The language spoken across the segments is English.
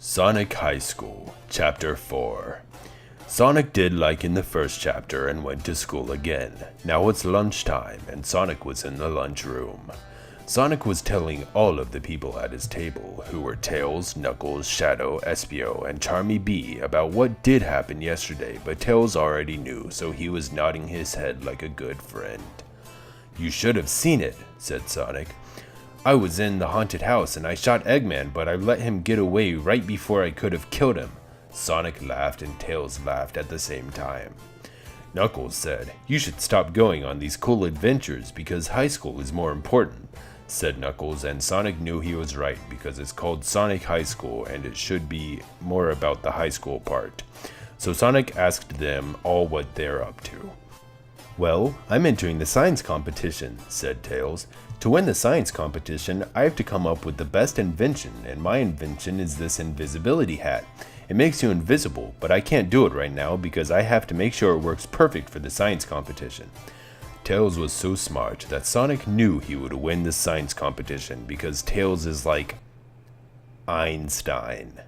Sonic High School, Chapter 4. Sonic did like in the first chapter and went to school again. Now it's lunchtime and Sonic was in the lunchroom. Sonic was telling all of the people at his table, who were Tails, Knuckles, Shadow, Espio, and Charmy B, about what did happen yesterday, but Tails already knew, so he was nodding his head like a good friend. "You should have seen it," said Sonic. "I was in the haunted house and I shot Eggman, but I let him get away right before I could have killed him." Sonic laughed and Tails laughed at the same time. Knuckles said, "You should stop going on these cool adventures because high school is more important," said Knuckles, and Sonic knew he was right because it's called Sonic High School and it should be more about the high school part. So Sonic asked them all what they're up to. "Well, I'm entering the science competition," said Tails. "To win the science competition, I have to come up with the best invention, and my invention is this invisibility hat. It makes you invisible, but I can't do it right now because I have to make sure it works perfect for the science competition." Tails was so smart that Sonic knew he would win the science competition because Tails is like Einstein.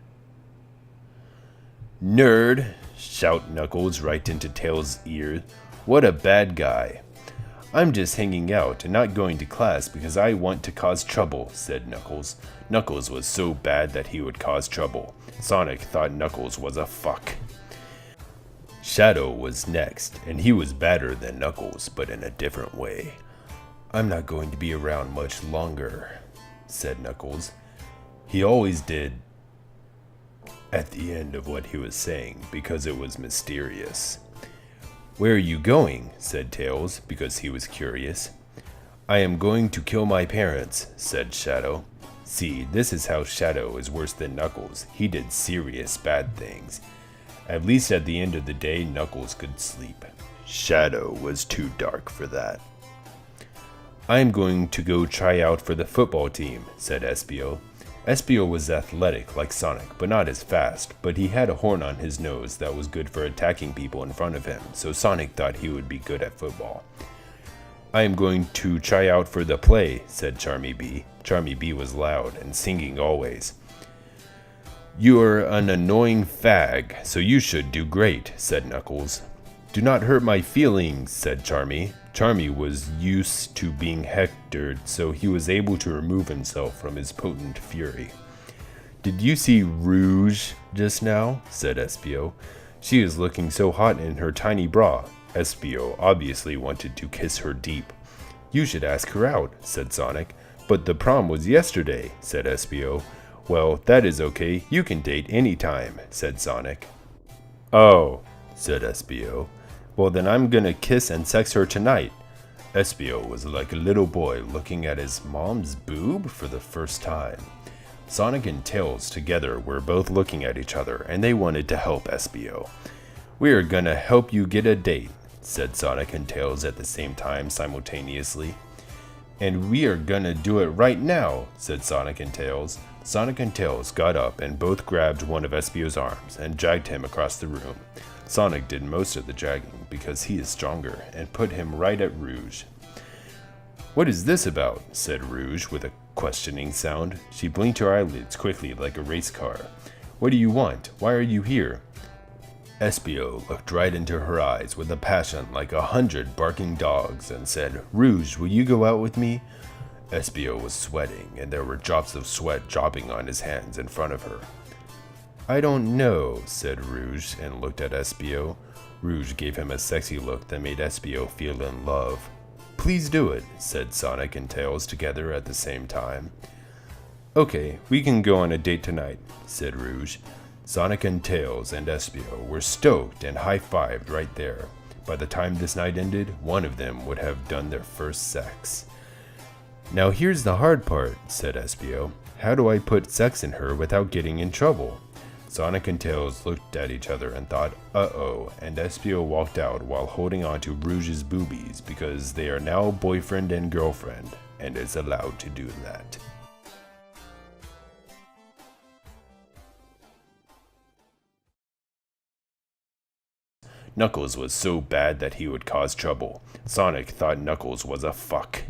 "Nerd!" shout Knuckles right into Tails' ear. "What a bad guy." "I'm just hanging out and not going to class because I want to cause trouble," said Knuckles. Knuckles was so bad that he would cause trouble. Sonic thought Knuckles was a fuck. Shadow was next, and he was badder than Knuckles, but in a different way. "I'm not going to be around much longer," said Knuckles. He always did at the end of what he was saying because it was mysterious. "Where are you going?" said Tails, because he was curious. "I am going to kill my parents," said Shadow. See, this is how Shadow is worse than Knuckles. He did serious bad things. At least at the end of the day, Knuckles could sleep. Shadow was too dark for that. "I am going to go try out for the football team," said Espio. Espio was athletic like Sonic, but not as fast, but he had a horn on his nose that was good for attacking people in front of him, so Sonic thought he would be good at football. "I am going to try out for the play," said Charmy B. Charmy B was loud and singing always. "You're an annoying fag, so you should do great," said Knuckles. "Do not hurt my feelings," said Charmy. Charmy was used to being hectored, so he was able to remove himself from his potent fury. "Did you see Rouge just now?" said Espio. "She is looking so hot in her tiny bra." Espio obviously wanted to kiss her deep. "You should ask her out," said Sonic. "But the prom was yesterday," said Espio. "Well, that is okay. You can date anytime," said Sonic. "Oh," said Espio. "Well, then I'm gonna kiss and sex her tonight." Espio was like a little boy looking at his mom's boob for the first time. Sonic and Tails together were both looking at each other, and they wanted to help Espio. "We are gonna help you get a date," said Sonic and Tails at the same time simultaneously. "And we are gonna do it right now," said Sonic and Tails. Sonic and Tails got up and both grabbed one of Espio's arms and dragged him across the room. Sonic did most of the dragging because he is stronger and put him right at Rouge. "What is this about?" said Rouge with a questioning sound. She blinked her eyelids quickly like a race car. "What do you want? Why are you here?" Espio looked right into her eyes with a passion like 100 barking dogs and said, "Rouge, will you go out with me?" Espio was sweating, and there were drops of sweat dropping on his hands in front of her. "I don't know," said Rouge, and looked at Espio. Rouge gave him a sexy look that made Espio feel in love. "Please do it," said Sonic and Tails together at the same time. "Okay, we can go on a date tonight," said Rouge. Sonic and Tails and Espio were stoked and high-fived right there. By the time this night ended, one of them would have done their first sex. "Now here's the hard part," said Espio. "How do I put sex in her without getting in trouble?" Sonic and Tails looked at each other and thought, uh-oh, and Espio walked out while holding on to Rouge's boobies because they are now boyfriend and girlfriend, and is allowed to do that. Knuckles was so bad that he would cause trouble. Sonic thought Knuckles was a fuck.